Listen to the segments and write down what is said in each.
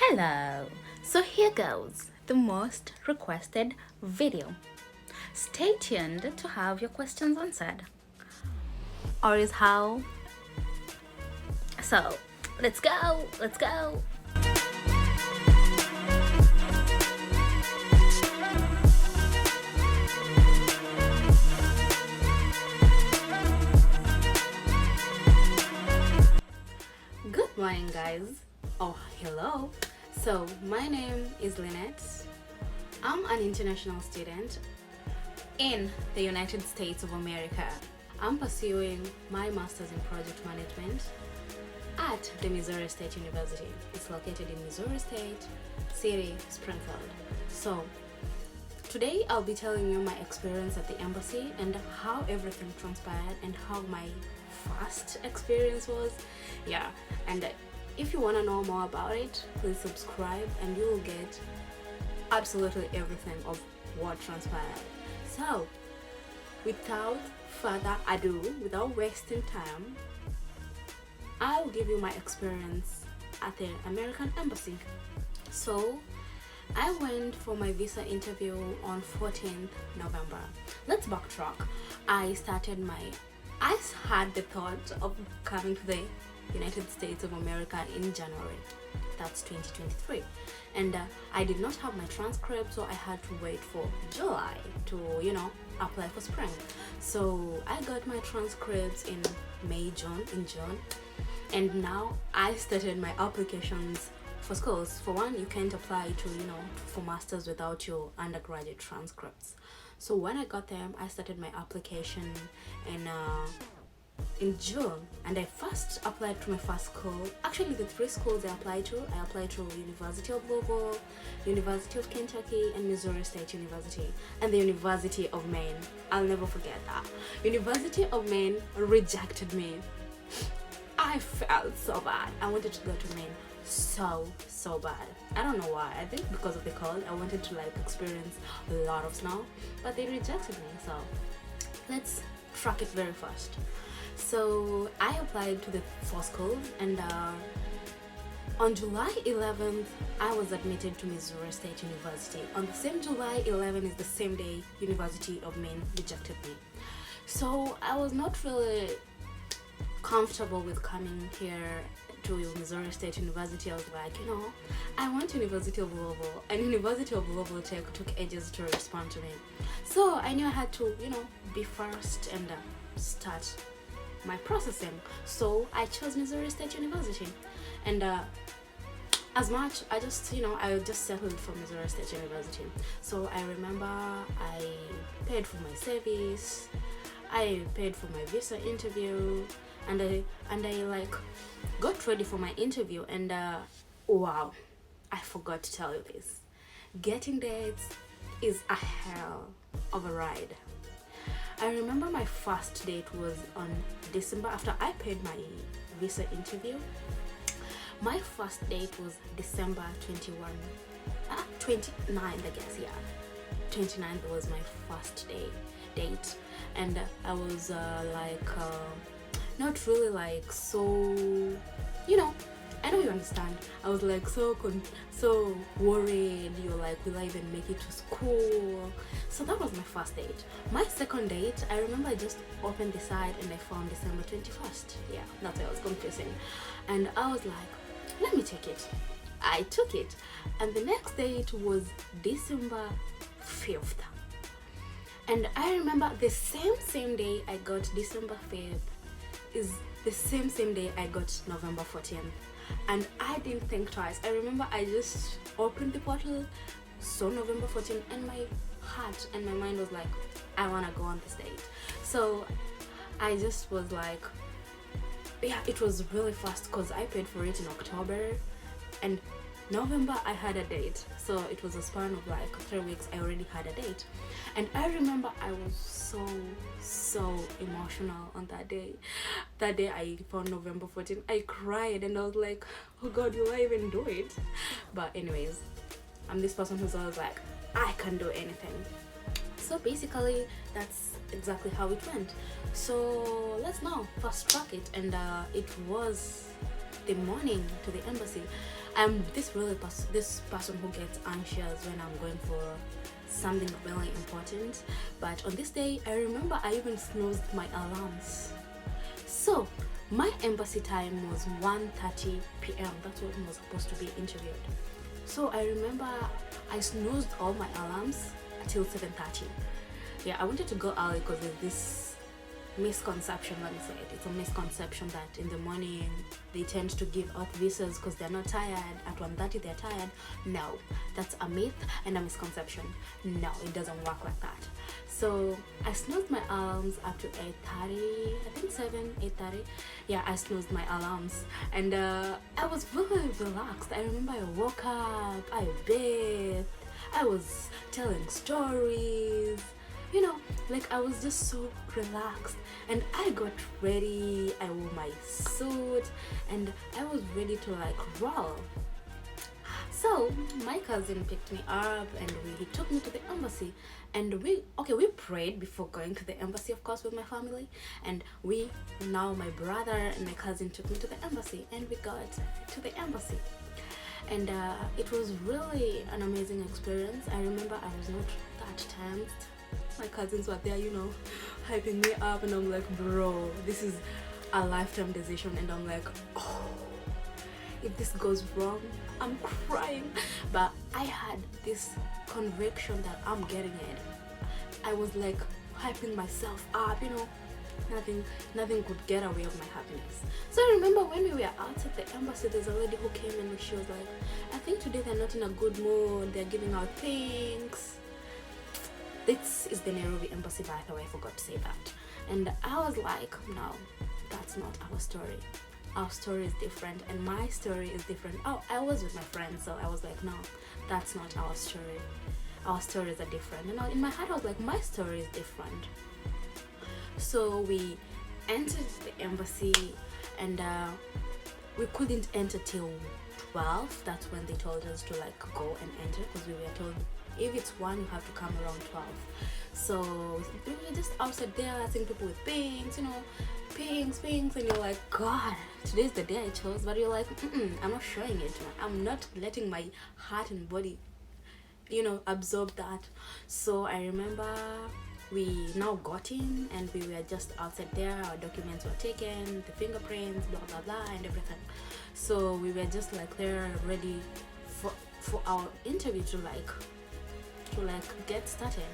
Hello! So here goes the most requested video. Stay tuned to have your questions answered. Or is how? So let's go! Let's go! Good morning, guys. Oh, hello. So, my name is Lynette. I'm an international student in the United States of America. I'm pursuing my master's in project management at the Missouri State University. It's located in Missouri State City, Springfield. So, today I'll be telling you my experience at the embassy and how everything transpired and how my first experience was. Yeah, and if you want to know more about it, please subscribe and you will get absolutely everything of what transpired. So, without further ado, without wasting time, I'll give you my experience at the American embassy. So, I went for my visa interview on 14th November. Let's backtrack. I had the thought of coming to the United States of America in January. That's 2023. And I did not have my transcript, so I had to wait for July to, apply for spring. So I got my transcripts in June. And now I started my applications for schools. For one, you can't apply to, for masters without your undergraduate transcripts. So when I got them, I started my application in June, and I first applied to my first school. Actually, the three schools I applied to University of Louisville, University of Kentucky, and Missouri State University, and the University of Maine. I'll never forget that. University of Maine rejected me. I felt so bad. I wanted to go to Maine so bad. I don't know why. I think because of the cold. I wanted to experience a lot of snow, but they rejected me. So let's track it very fast. So I applied to the four schools, and on July 11th I was admitted to Missouri State University. On the same July 11th is the same day University of Maine rejected me. So I was not really comfortable with coming here to Missouri State University. I was like, I want University of Louisville, and University of Louisville took ages to respond to me. So I knew I had to, be first and start my processing. So I chose Missouri State University, and as much I just settled for Missouri State University. So I remember I paid for my service, I paid for my visa interview, and I got ready for my interview, and wow, I forgot to tell you this. Getting dates is a hell of a ride. I remember my first date was on December. After I paid my visa interview, my first date was December 29th, I guess. Yeah, 29th was my first date, and I was not really so, I know you understand. I was so worried. You're like, will I even make it to school? So that was my first date. My second date, I remember I just opened the site and I found December 21st. Yeah, that's why I was confusing. And I was like, let me take it. I took it. And the next date was December 5th. And I remember the same day I got December 5th is the same day I got November 14th. And I didn't think twice. I remember I just opened the portal, saw November 14th, and my heart and my mind was like, I want to go on this date. So I just was like, yeah, it was really fast because I paid for it in October, and November I had a date. So it was a span of 3 weeks. I already had a date. And I remember I was so emotional on that day. That day I found November 14th. I cried and I was like, oh God, will I even do it? But anyways, I'm this person who's always like, I can do anything. So basically that's exactly how it went. So let's now fast track it. And it was the morning to the embassy. I'm this person who gets anxious when I'm going for something really important. But on this day, I remember I even snoozed my alarms. So my embassy time was 1:30 p.m. That's what was supposed to be interviewed. So I remember I snoozed all my alarms until 7:30. Yeah, I wanted to go early because there's this misconception, let me say it. It's a misconception that in the morning they tend to give out visas because they're not tired. At 1:30 they're tired. No, that's a myth and a misconception. No, it doesn't work like that. So I snoozed my alarms up to 8:30, I think 8:30. Yeah, I snoozed my alarms, and I was really relaxed. I remember I woke up, I bathed, I was telling stories, you know, like I was just so relaxed, and I got ready. I wore my suit and I was ready to like roll. So my cousin picked me up and he took me to the embassy, and we prayed before going to the embassy, of course, with my family. And my brother and my cousin took me to the embassy, and we got to the embassy. And it was really an amazing experience. I remember I was not that tensed. My cousins were there, hyping me up, and I'm like, bro, this is a lifetime decision. And I'm like, oh, if this goes wrong, I'm crying. But I had this conviction that I'm getting it. I was like hyping myself up, nothing could get away with my happiness. So I remember when we were out at the embassy, there's a lady who came and she was like, I think today they're not in a good mood, they're giving out things. This is the Nairobi embassy, by the way, I forgot to say that. And I was like, no, that's not our story. Our story is different, and my story is different. Oh, I was with my friends, so I was like, no, that's not our story. Our stories are different. And in my head, I was like, my story is different. So we entered the embassy, and we couldn't enter till 12. That's when they told us to like go and enter, because we were told if it's 1, you have to come around 12. So we were just outside there seeing people with pings, pings, and you're like, God, today's the day I chose. But you're like, I'm not showing it. I'm not letting my heart and body, absorb that. So I remember we now got in, and we were just outside there. Our documents were taken, the fingerprints, blah blah blah, and everything. So we were just like there, ready for our interview to get started.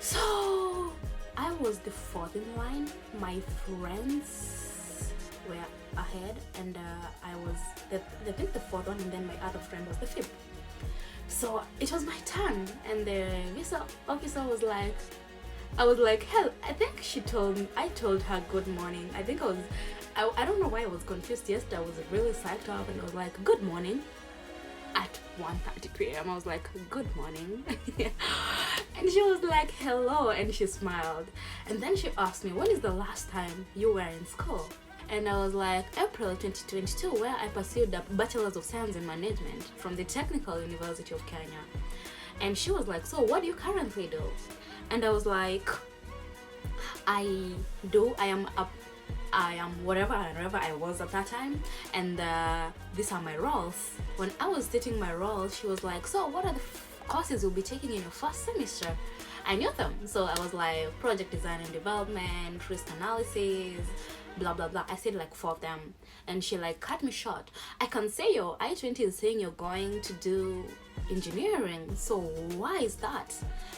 So I was the 4th in line. My friends were ahead, and I was I think the 4th one, and then my other friend was the 5th. So it was my turn, and the visa officer was like, I was like, hell, I think I told her good morning. I think I don't know why I was confused. Yesterday I was really psyched up, and I was like, good morning. At 1:30 p.m. I was like, good morning. And she was like, hello, and she smiled. And then she asked me, when is the last time you were in school? And I was like, April 2022, where I pursued a Bachelor's of Science in Management from the Technical University of Kenya. And she was like, so what do you currently do? And I was like, I am whatever I was at that time, and these are my roles. When I was stating my roles, she was like, so what are the courses you'll be taking in your first semester? I knew them. So I was like, project design and development, risk analysis, blah blah blah. I said like 4 of them, and she like cut me short. I can say your I-20 is saying you're going to do engineering, so why is that?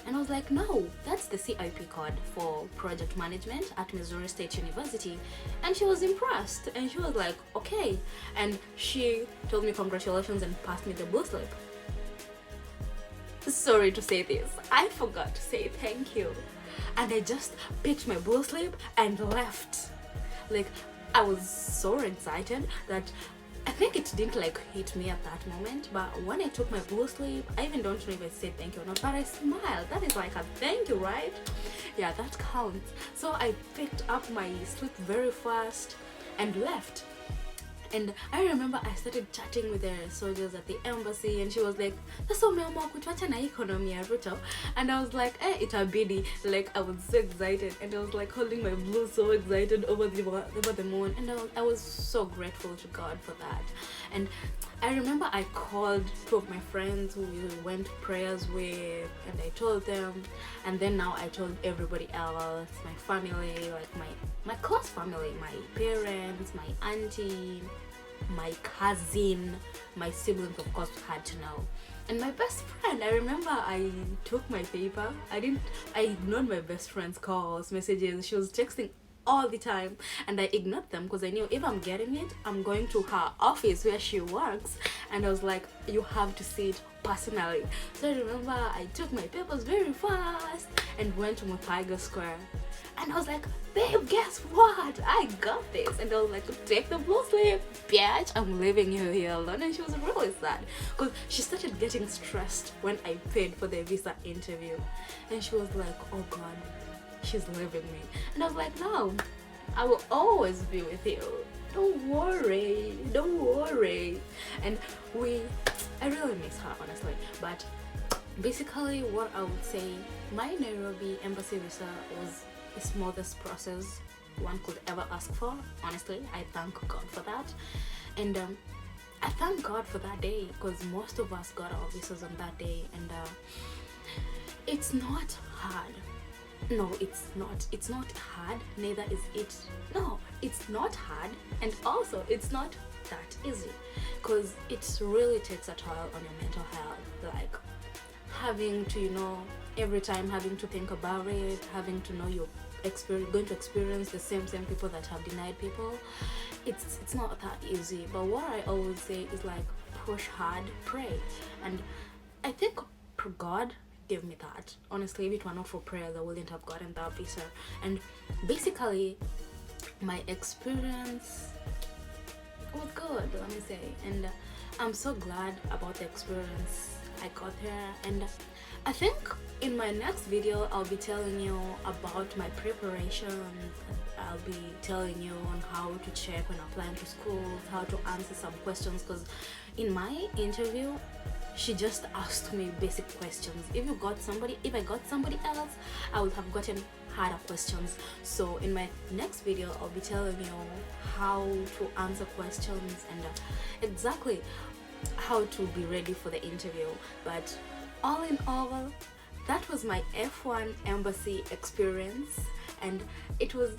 And I was like, no, that's the CIP code for project management at Missouri State University. And she was impressed, and she was like, okay. And she told me congratulations and passed me the blue slip. Sorry to say this, I forgot to say thank you, and I just picked my blue slip and left. Like, I was so excited that I think it didn't like hit me at that moment, but when I took my blue slip, I even don't know if I said thank you or not, but I smiled. That is like a thank you, right? Yeah, that counts. So I picked up my slip very fast and left. And I remember I started chatting with the soldiers at the embassy, and she was like, "Sasa umeamua kutuacha na economy ya Ruto?" And I was like, itabidi. Like, I was so excited, and I was like holding my blue, so excited over the moon, and I was so grateful to God for that. And I remember I called two of my friends who we went to prayers with, and I told them, and then now I told everybody else, my family, like my close family, my parents, my auntie, my cousin, my siblings of course had to know. And my best friend, I remember I took my paper. I ignored my best friend's calls, messages. She was texting all the time, and I ignored them because I knew if I'm getting it, I'm going to her office where she works, and I was like, you have to see it personally. So I remember I took my papers very fast and went to Mutaiga Square, and I was like, babe, guess what, I got this. And I was like, take the blue slip, bitch, I'm leaving you here alone. And she was really sad because she started getting stressed when I paid for the visa interview, and she was like, oh god, she's leaving me. And I was like, no, I will always be with you, don't worry, don't worry. And I really miss her, honestly. But basically what I would say, my Nairobi embassy visa was the smoothest process one could ever ask for. Honestly, I thank God for that. And I thank God for that day, because most of us got our visas on that day. And it's not hard. No, it's not. It's not hard. Neither is it. No, it's not hard. And also, it's not that easy, because it really takes a toll on your mental health. Like having to, every time having to think about it, having to know you're going to experience the same people that have denied people. It's not that easy. But what I always say is like, push hard, pray. And I think God gave me that. Honestly, if it were not for prayers, I wouldn't have gotten that visa. And basically my experience was good, let me say. And I'm so glad about the experience I got here. And I think in my next video I'll be telling you about my preparation. I'll be telling you on how to check when applying to schools, how to answer some questions, because in my interview she just asked me basic questions. If I got somebody else, I would have gotten harder questions. So in my next video I'll be telling you how to answer questions and exactly how to be ready for the interview. But all in all, that was my F1 embassy experience, and it was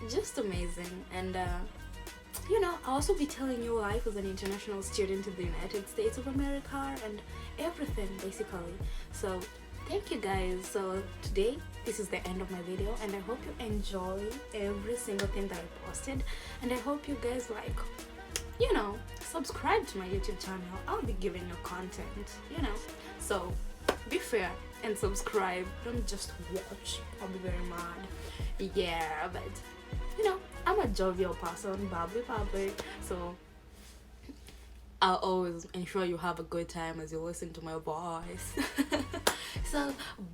just amazing. And I'll also be telling you life as an international student in the United States of America and everything basically. So thank you guys. So today, this is the end of my video, and I hope you enjoy every single thing that I posted, and I hope you guys subscribe to my YouTube channel. I'll be giving you content, so be fair and subscribe, don't just watch. I'll be very mad. Yeah, but I'm a jovial person, bubbly, so I'll always ensure you have a good time as you listen to my voice. So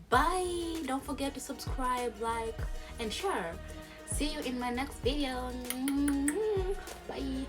bye, don't forget to subscribe, like and share. See you in my next video. Bye.